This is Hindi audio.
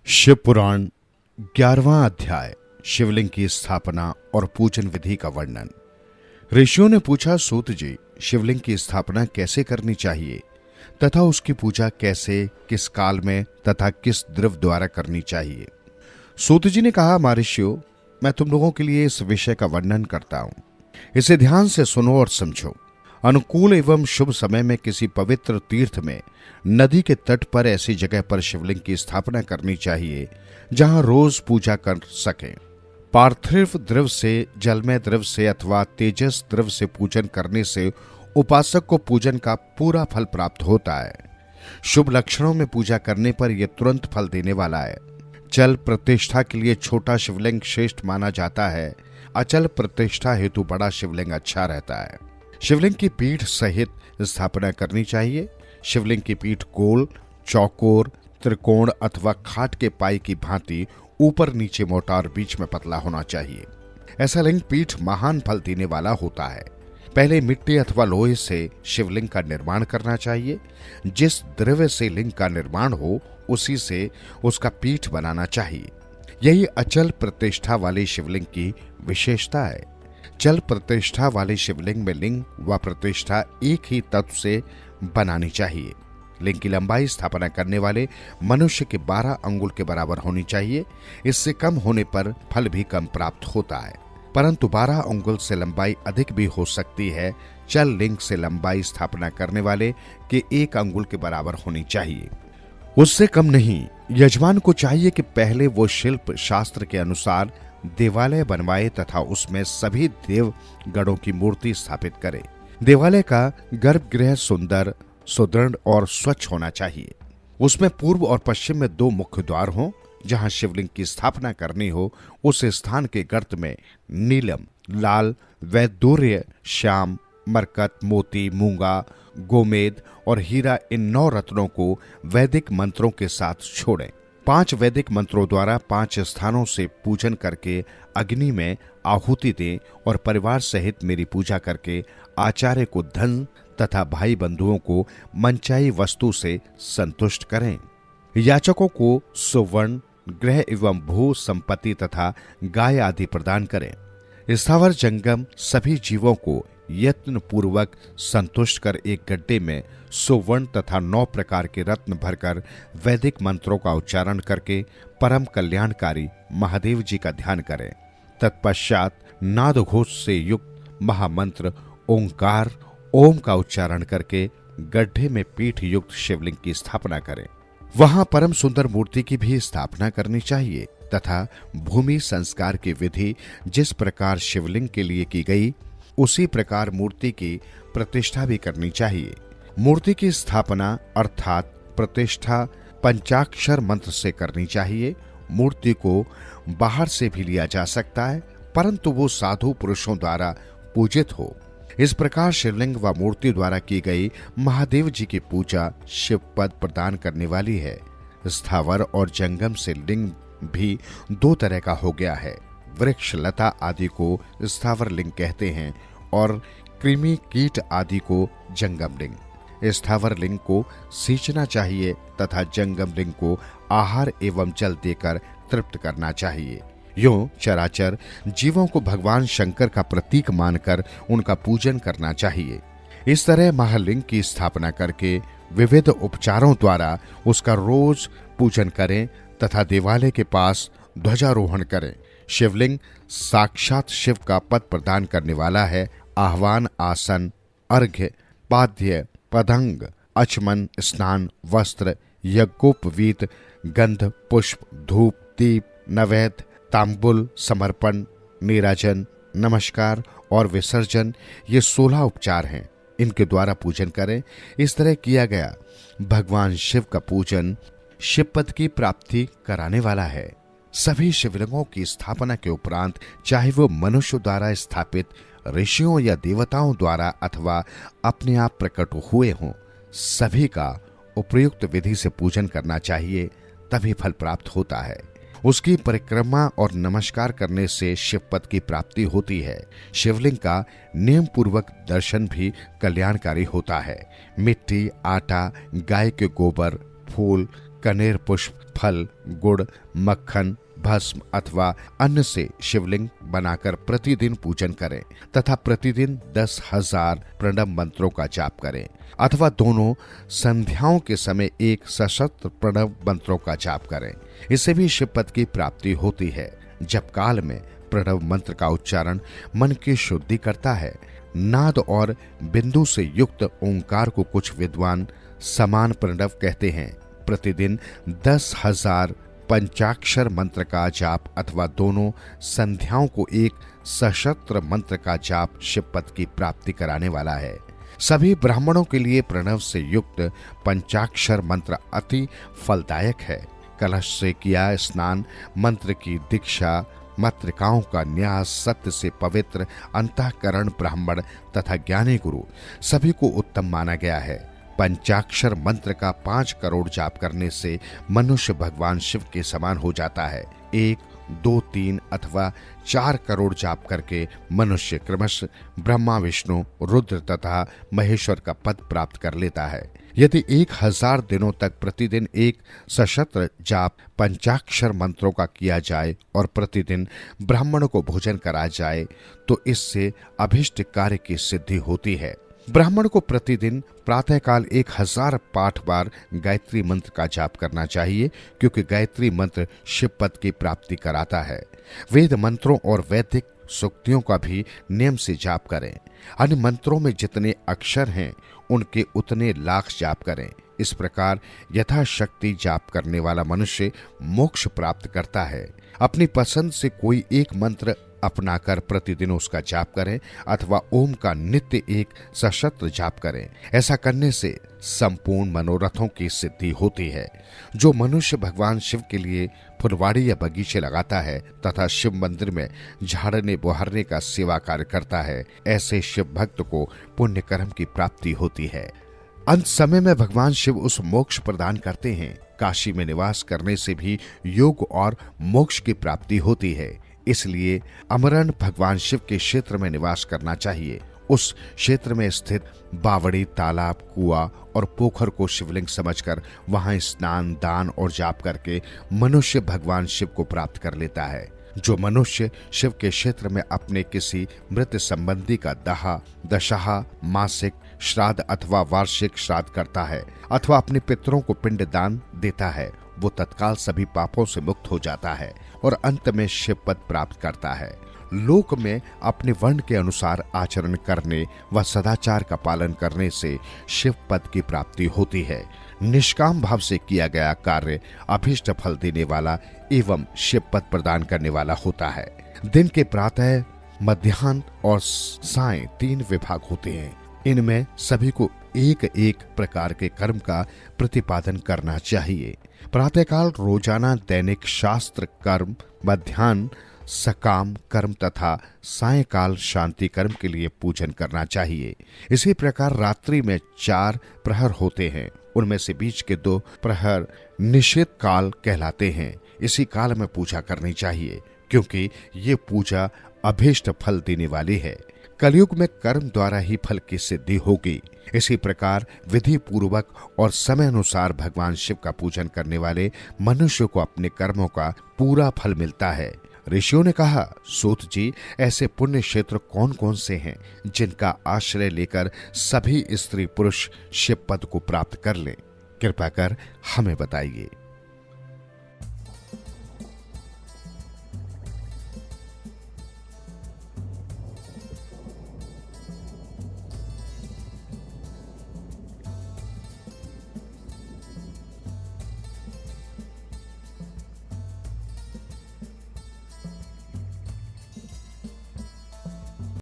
शिव पुराण 11वां अध्याय शिवलिंग की स्थापना और पूजन विधि का वर्णन। ऋषियों ने पूछा, सूत जी, शिवलिंग की स्थापना कैसे करनी चाहिए तथा उसकी पूजा कैसे, किस काल में तथा किस द्रव्य द्वारा करनी चाहिए। सूत जी ने कहा, महर्षियों, मैं तुम लोगों के लिए इस विषय का वर्णन करता हूं। इसे ध्यान से सुनो और समझो। अनुकूल एवं शुभ समय में किसी पवित्र तीर्थ में, नदी के तट पर ऐसी जगह पर शिवलिंग की स्थापना करनी चाहिए जहां रोज पूजा कर सकें। पार्थिव द्रव्य से, जलमय द्रव्य से अथवा तेजस द्रव्य से पूजन करने से उपासक को पूजन का पूरा फल प्राप्त होता है। शुभ लक्षणों में पूजा करने पर यह तुरंत फल देने वाला है। चल प्रतिष्ठा के लिए छोटा शिवलिंग श्रेष्ठ माना जाता है। अचल प्रतिष्ठा हेतु बड़ा शिवलिंग अच्छा रहता है। शिवलिंग की पीठ सहित स्थापना करनी चाहिए। शिवलिंग की पीठ गोल, चौकोर, त्रिकोण अथवा खाट के पाई की भांति ऊपर नीचे मोटा और बीच में पतला होना चाहिए। ऐसा लिंग पीठ महान फल देने वाला होता है। पहले मिट्टी अथवा लोहे से शिवलिंग का निर्माण करना चाहिए। जिस द्रव्य से लिंग का निर्माण हो उसी से उसका पीठ बनाना चाहिए। यही अचल प्रतिष्ठा वाले शिवलिंग की विशेषता है। चल प्रतिष्ठा वाले शिवलिंग में लिंग व प्रतिष्ठा एक ही तत्व से बनानी चाहिए। लिंग की लंबाई स्थापना करने वाले मनुष्य के 12 अंगुल के बराबर होनी चाहिए। इससे कम होने पर फल भी कम प्राप्त होता है, परंतु 12 अंगुल से लंबाई अधिक भी हो सकती है। चल लिंग से लंबाई स्थापना करने वाले के 1 अंगुल के बराबर होनी चाहिए, उससे कम नहीं। यजमान को चाहिए कि पहले वो शिल्प शास्त्र के अनुसार देवालय बनवाए तथा उसमें सभी देव गणों की मूर्ति स्थापित करे। देवालय का गर्भगृह सुंदर, सुदृढ़ और स्वच्छ होना चाहिए। उसमें पूर्व और पश्चिम में 2 मुख्य द्वार हों। जहां शिवलिंग की स्थापना करनी हो उस स्थान के गर्त में नीलम, लाल, वैदूर्य, श्याम, मरकत, मोती, मूंगा, गोमेद और हीरा, इन 9 रत्नों को वैदिक मंत्रों के साथ छोड़ें। 5 वैदिक मंत्रों द्वारा 5 स्थानों से पूजन करके अग्नि में आहुति दें और परिवार सहित मेरी पूजा करके आचार्य को धन तथा भाई बंधुओं को मनचाही वस्तु से संतुष्ट करें। याचकों को सुवर्ण, गृह एवं भू संपत्ति तथा गाय आदि प्रदान करें। स्थावर जंगम सभी जीवों को यत्न पूर्वक संतुष्ट कर एक गड्ढे में सुवर्ण तथा 9 प्रकार के रत्न भरकर वैदिक मंत्रों का उच्चारण करके परम कल्याणकारी महादेव जी का ध्यान करें। तत्पश्चात नाद घोष से युक्त महामंत्र ओंकार ओम का उच्चारण करके गड्ढे में पीठ युक्त शिवलिंग की स्थापना करें। वहां परम सुंदर मूर्ति की भी स्थापना करनी चाहिए तथा भूमि संस्कार की विधि जिस प्रकार शिवलिंग के लिए की गई उसी प्रकार मूर्ति की प्रतिष्ठा भी करनी चाहिए। मूर्ति की स्थापना अर्थात प्रतिष्ठा पंचाक्षर मंत्र से करनी चाहिए। मूर्ति को बाहर से भी लिया जा सकता है, परंतु वो साधु पुरुषों द्वारा पूजित हो। इस प्रकार शिवलिंग व मूर्ति द्वारा की गई महादेव जी की पूजा शिव पद प्रदान करने वाली है। स्थावर और जंगम से लिंग भी 2 तरह का हो गया है। वृक्ष लता आदि को स्थावर लिंग कहते हैं और कृमि कीट आदि को जंगम लिंग। स्थावर लिंग को सींचना चाहिए तथा जंगम लिंग को आहार एवं जल देकर तृप्त करना चाहिए। यूं चराचर जीवों को भगवान शंकर का प्रतीक मानकर उनका पूजन करना चाहिए। इस तरह महालिंग की स्थापना करके विविध उपचारों द्वारा उसका रोज पूजन करें तथा देवालय के पास ध्वजारोहण करें। शिवलिंग साक्षात शिव का पद प्रदान करने वाला है। आह्वान, आसन, अर्घ्य, पाद्य, पदंग, अचमन, स्नान, वस्त्र, यज्ञोपवीत, गंध, पुष्प, धूप, दीप, नैवेद्य, तांबुल, समर्पण, नीराजन, नमस्कार और विसर्जन, ये 16 उपचार हैं। इनके द्वारा पूजन करें। इस तरह किया गया भगवान शिव का पूजन शिव पद की प्राप्ति कराने वाला है। सभी शिवलिंगों की स्थापना के उपरांत चाहे वो मनुष्य द्वारा स्थापित, ऋषियों या देवताओं द्वारा अथवा अपने आप प्रकट हुए हों, सभी का उपयुक्त विधि से पूजन करना चाहिए, तभी फल प्राप्त होता है। उसकी परिक्रमा और नमस्कार करने से शिव पद की प्राप्ति होती है। शिवलिंग का नियम पूर्वक दर्शन भी कल्याणकारी होता है। मिट्टी, आटा, गाय के गोबर, फूल, कनेर पुष्प, फल, गुड़, मक्खन, भस्म अथवा अन्न से शिवलिंग बनाकर प्रतिदिन पूजन करें तथा प्रतिदिन 10,000 प्रणव मंत्रों का जाप करें अथवा दोनों संध्याओं के समय एक सशस्त्र प्रणव मंत्रों का जाप करें। इससे भी शिव पद की प्राप्ति होती है। जप काल में प्रणव मंत्र का उच्चारण मन की शुद्धि करता है। नाद और बिंदु से युक्त ओंकार को कुछ विद्वान समान प्रणव कहते हैं। प्रतिदिन 10,000 पंचाक्षर मंत्र का जाप अथवा दोनों संध्याओं को एक सशस्त्र मंत्र का जाप शिव पद की प्राप्ति कराने वाला है। सभी ब्राह्मणों के लिए प्रणव से युक्त पंचाक्षर मंत्र अति फलदायक है। कलश से किया स्नान, मंत्र की दीक्षा, मातृकाओं का न्यास, सत्य से पवित्र अंतःकरण ब्राह्मण तथा ज्ञानी गुरु सभी को उत्तम माना गया है। पंचाक्षर मंत्र का 5 करोड़ जाप करने से मनुष्य भगवान शिव के समान हो जाता है। 1, 2, 3 अथवा 4 करोड़ जाप करके मनुष्य क्रमशः ब्रह्मा, विष्णु, रुद्र तथा महेश्वर का पद प्राप्त कर लेता है। यदि 1000 दिनों तक प्रतिदिन एक सशस्त्र जाप पंचाक्षर मंत्रों का किया जाए और प्रतिदिन ब्राह्मणों को भोजन कराया जाए तो इससे अभिष्ट कार्य की सिद्धि होती है। ब्राह्मण को प्रतिदिन प्रातःकाल 1000 पाठ बार गायत्री मंत्र का जाप करना चाहिए, क्योंकि गायत्री मंत्र शिव पद की प्राप्ति कराता है। वेद मंत्रों और वैदिक सूक्तियों का भी नियम से जाप करें। अन्य मंत्रों में जितने अक्षर हैं उनके उतने लाख जाप करें। इस प्रकार यथाशक्ति जाप करने वाला मनुष्य मोक्ष प्राप्त करता है। अपनी पसंद से कोई एक मंत्र अपनाकर प्रतिदिन उसका जाप करें अथवा ओम का नित्य एक सशस्त्र जाप करें। ऐसा करने से संपूर्ण मनोरथों की सिद्धि होती है। जो मनुष्य भगवान शिव के लिए फुलवाड़ी या बगीचे लगाता है तथा शिव मंदिर में झाड़ने बुहारने का सेवा कार्य करता है, ऐसे शिव भक्त को पुण्य कर्म की प्राप्ति होती है। अंत समय में भगवान शिव उस मोक्ष प्रदान करते हैं। काशी में निवास करने से भी योग और मोक्ष की प्राप्ति होती है। इसलिए अमरण भगवान शिव के क्षेत्र में निवास करना चाहिए। उस क्षेत्र में स्थित बावड़ी, तालाब, कुआं और पोखर को शिवलिंग समझकर वहां स्नान, दान और जाप करके मनुष्य भगवान शिव को प्राप्त कर लेता है। जो मनुष्य शिव के क्षेत्र में अपने किसी मृत संबंधी का दाह, दशहा, मासिक श्राद्ध अथवा वार्षिक श्राद्ध करता है अथवा अपने पितरों को पिंड दान देता है, वो तत्काल सभी पापों से मुक्त हो जाता है और अंत में शिव पद प्राप्त करता है। लोक में अपने वर्ण के अनुसार आचरण करने व सदाचार का पालन करने से शिव पद की प्राप्ति होती है। निष्काम भाव से किया गया कार्य अभीष्ट फल देने वाला एवं शिव पद प्रदान करने वाला होता है। दिन के प्रातः, मध्याह्न और सायं 3 विभाग होते हैं। इनमें सभी को एक एक प्रकार के कर्म का प्रतिपादन करना चाहिए। प्रातःकाल रोजाना दैनिक शास्त्र कर्म, मध्याह्न सकाम कर्म तथा सायंकाल शांति कर्म के लिए पूजन करना चाहिए। इसी प्रकार रात्रि में 4 प्रहर होते हैं। उनमें से बीच के 2 प्रहर निषेध काल कहलाते हैं। इसी काल में पूजा करनी चाहिए, क्योंकि ये पूजा अभीष्ट फल देने वाली है। कलयुग में कर्म द्वारा ही फल की सिद्धि होगी। इसी प्रकार विधि पूर्वक और समय अनुसार भगवान शिव का पूजन करने वाले मनुष्य को अपने कर्मों का पूरा फल मिलता है। ऋषियों ने कहा, सूत जी, ऐसे पुण्य क्षेत्र कौन कौन से हैं जिनका आश्रय लेकर सभी स्त्री पुरुष शिव पद को प्राप्त कर लें? कृपा कर हमें बताइए।